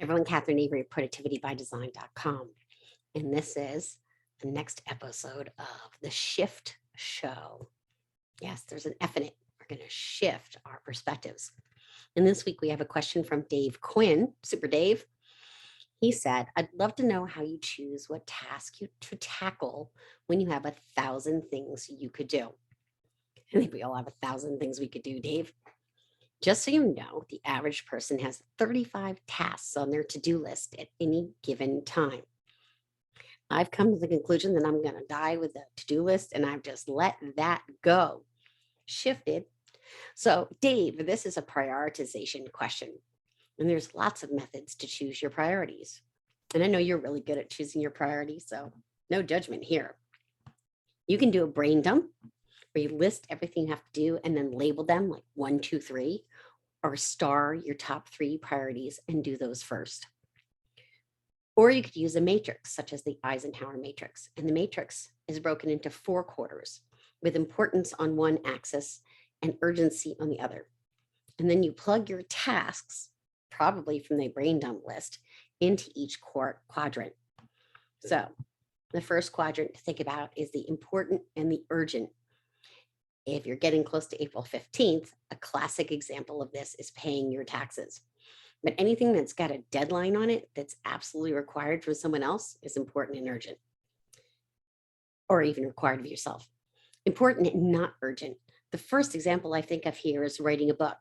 everyone, Catherine Avery, productivitybydesign.com. And this is the next episode of the Shift Show. Yes, there's an F in it. We're going to shift our perspectives. And this week we have a question from Dave Quinn, Super Dave. He said, I'd love to know how you choose what task to tackle when you have 1,000 things you could do. I think we all have 1,000 things we could do, Dave. Just so you know, the average person has 35 tasks on their to-do list at any given time. I've come to the conclusion that I'm going to die with a to-do list, and I've just let that go. Shifted. So, Dave, this is a prioritization question, and there's lots of methods to choose your priorities. And I know you're really good at choosing your priorities, so no judgment here. You can do a brain dump, where you list everything you have to do and then label them like 1, 2, 3, or star your top 3 priorities and do those first. Or you could use a matrix, such as the Eisenhower matrix. And the matrix is broken into 4 quarters with importance on one axis and urgency on the other. And then you plug your tasks, probably from the brain dump list, into each quadrant. So the first quadrant to think about is the important and the urgent. If you're getting close to April 15th, a classic example of this is paying your taxes. But anything that's got a deadline on it that's absolutely required from someone else is important and urgent, or even required of yourself. Important and not urgent. The first example I think of here is writing a book,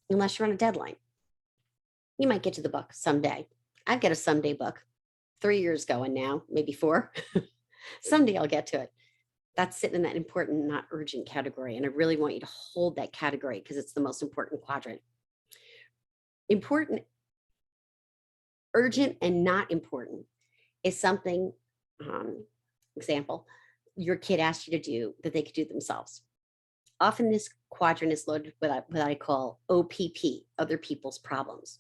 unless you're on a deadline. You might get to the book someday. I've got a someday book, 3 years going now, maybe 4. Someday I'll get to it. That's sitting in that important, not urgent category. And I really want you to hold that category because it's the most important quadrant. Important, urgent, and not important is something, example, your kid asked you to do that they could do themselves. Often this quadrant is loaded with what I call OPP, other people's problems.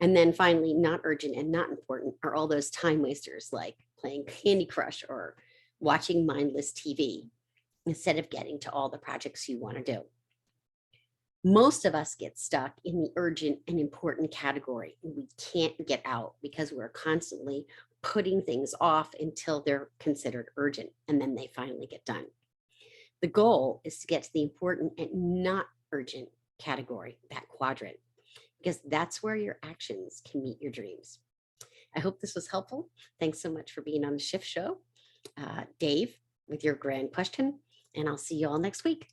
And then finally, not urgent and not important are all those time wasters like playing Candy Crush or watching mindless TV instead of getting to all the projects you want to do. Most of us get stuck in the urgent and important category, and we can't get out because we're constantly putting things off until they're considered urgent, and then they finally get done. The goal is to get to the important and not urgent category, that quadrant, because that's where your actions can meet your dreams. I hope this was helpful. Thanks so much for being on the Shift Show. Dave, with your grand question, and I'll see you all next week.